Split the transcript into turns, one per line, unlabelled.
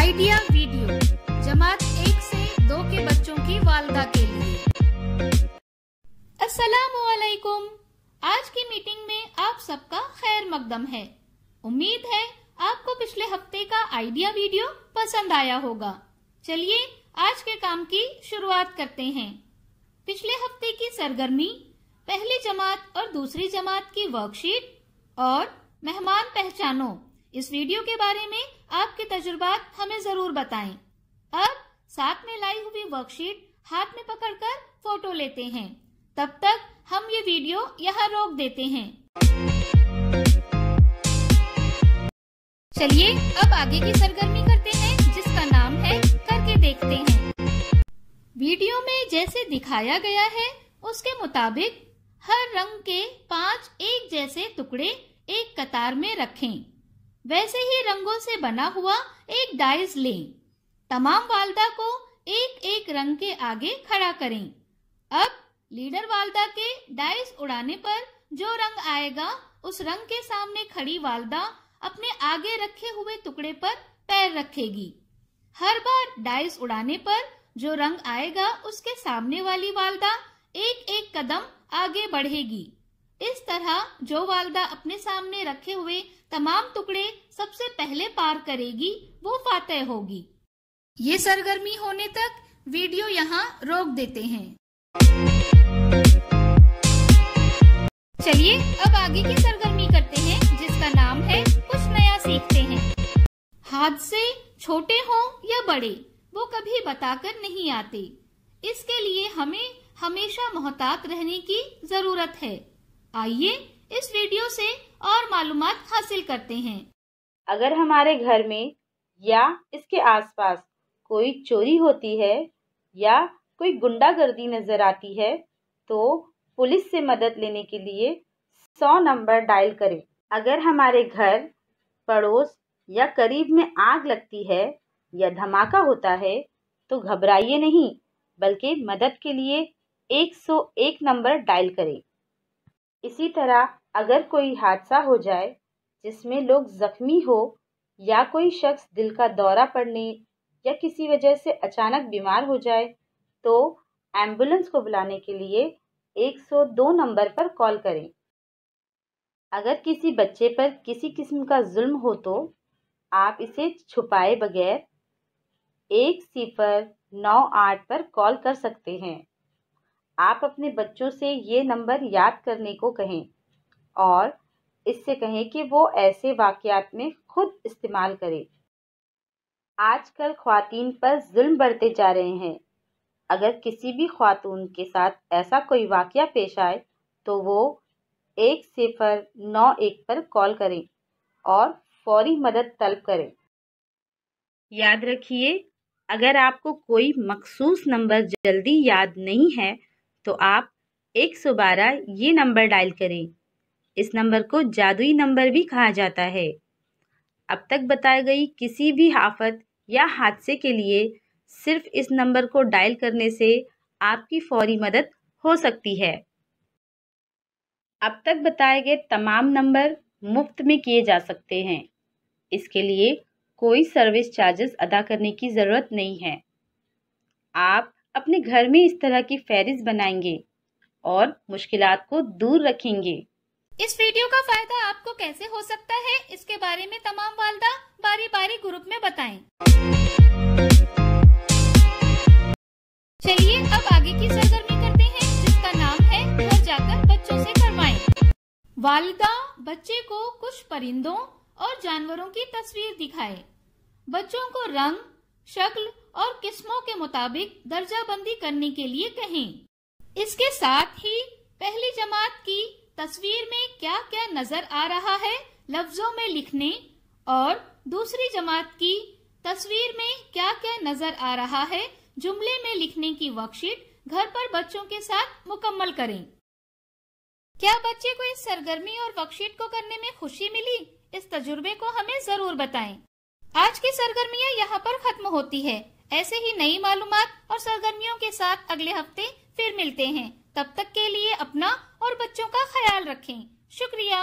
Idea video जमात 1 से 2 के बच्चों की वालदा के लिए। अस्सलामुअलैकुम। आज की मीटिंग में आप सबका खैर मकदम है। उम्मीद है आपको पिछले हफ्ते का आइडिया वीडियो पसंद आया होगा। चलिए आज के काम की शुरुआत करते हैं। पिछले हफ्ते की सरगर्मी, पहली जमात और दूसरी जमात की वर्कशीट और मेहमान पहचानो, इस वीडियो के बारे में आपके तजुर्बात हमें जरूर बताएं। अब साथ में लाई हुई वर्कशीट हाथ में पकड़कर फोटो लेते हैं। तब तक हम ये वीडियो यहाँ रोक देते हैं। चलिए अब आगे की सरगर्मी करते हैं, जिसका नाम है करके देखते हैं। वीडियो में जैसे दिखाया गया है उसके मुताबिक हर रंग के 5 एक जैसे टुकड़े एक कतार में रखें। वैसे ही रंगों से बना हुआ एक डाइस लें। तमाम वालदा को एक एक रंग के आगे खड़ा करें। अब लीडर वालदा के डाइस उड़ाने पर जो रंग आएगा उस रंग के सामने खड़ी वालदा अपने आगे रखे हुए टुकड़े पर पैर रखेगी। हर बार डाइस उड़ाने पर जो रंग आएगा उसके सामने वाली वालदा एक एक कदम आगे बढ़ेगी। इस तरह जो वालदा अपने सामने रखे हुए तमाम टुकड़े सबसे पहले पार करेगी वो फातेह होगी। ये सरगर्मी होने तक वीडियो यहाँ रोक देते हैं। चलिए अब आगे की सरगर्मी करते हैं, जिसका नाम है कुछ नया सीखते हैं। हादसे छोटे हों या बड़े, वो कभी बताकर नहीं आते। इसके लिए हमें हमेशा मोहतात रहने की जरूरत है। आइए इस वीडियो से और मालूमात हासिल करते हैं।
अगर हमारे घर में या इसके आसपास कोई चोरी होती है या कोई गुंडागर्दी नजर आती है तो पुलिस से मदद लेने के लिए 100 नंबर डायल करें। अगर हमारे घर, पड़ोस या करीब में आग लगती है या धमाका होता है तो घबराइए नहीं, बल्कि मदद के लिए 101 नंबर डायल करें। इसी तरह अगर कोई हादसा हो जाए जिसमें लोग जख्मी हो या कोई शख्स दिल का दौरा पड़ने या किसी वजह से अचानक बीमार हो जाए तो एम्बुलेंस को बुलाने के लिए 102 नंबर पर कॉल करें। अगर किसी बच्चे पर किसी किस्म का जुल्म हो तो आप इसे छुपाए बगैर 1098 पर कॉल कर सकते हैं। आप अपने बच्चों से ये नंबर याद करने को कहें और इससे कहें कि वो ऐसे वाक़यात में खुद इस्तेमाल करें। आजकल ख़वातीन पर जुल्म बढ़ते जा रहे हैं। अगर किसी भी ख़वातून के साथ ऐसा कोई वाक़या पेश आए तो वो 1091 पर कॉल करें और फौरी मदद तलब करें। याद रखिए, अगर आपको कोई मखसूस नंबर जल्दी याद नहीं है तो आप 112 ये नंबर डायल करें। इस नंबर को जादुई नंबर भी कहा जाता है। अब तक बताई गई किसी भी आफत या हादसे के लिए सिर्फ इस नंबर को डायल करने से आपकी फौरी मदद हो सकती है। अब तक बताए गए तमाम नंबर मुफ्त में किए जा सकते हैं। इसके लिए कोई सर्विस चार्जेस अदा करने की ज़रूरत नहीं है। आप अपने घर में इस तरह की फहरिस्त बनाएंगे और मुश्किलात को दूर रखेंगे।
इस वीडियो का फायदा आपको कैसे हो सकता है, इसके बारे में तमाम वालदा बारी बारी ग्रुप में बताएं। चलिए अब आगे की सरगर्मी करते हैं, जिसका नाम है घर जाकर बच्चों से करवाएं। वालिदा बच्चे को कुछ परिंदों और जानवरों की तस्वीर दिखाए। बच्चों को रंग, शक्ल और किस्मों के मुताबिक दर्जाबंदी करने के लिए कहें। इसके साथ ही पहली जमात की तस्वीर में क्या क्या नजर आ रहा है लफ्जों में लिखने और दूसरी जमात की तस्वीर में क्या क्या नजर आ रहा है जुमले में लिखने की वर्कशीट घर पर बच्चों के साथ मुकम्मल करें। क्या बच्चे को इस सरगर्मी और वर्कशीट को करने में खुशी मिली? इस तजुर्बे को हमें जरूर बताएं। आज की सरगर्मियां यहाँ पर खत्म होती है। ऐसे ही नई मालूमात और सरगर्मियों के साथ अगले हफ्ते फिर मिलते हैं। तब तक के लिए अपना और बच्चों का ख्याल रखें। शुक्रिया।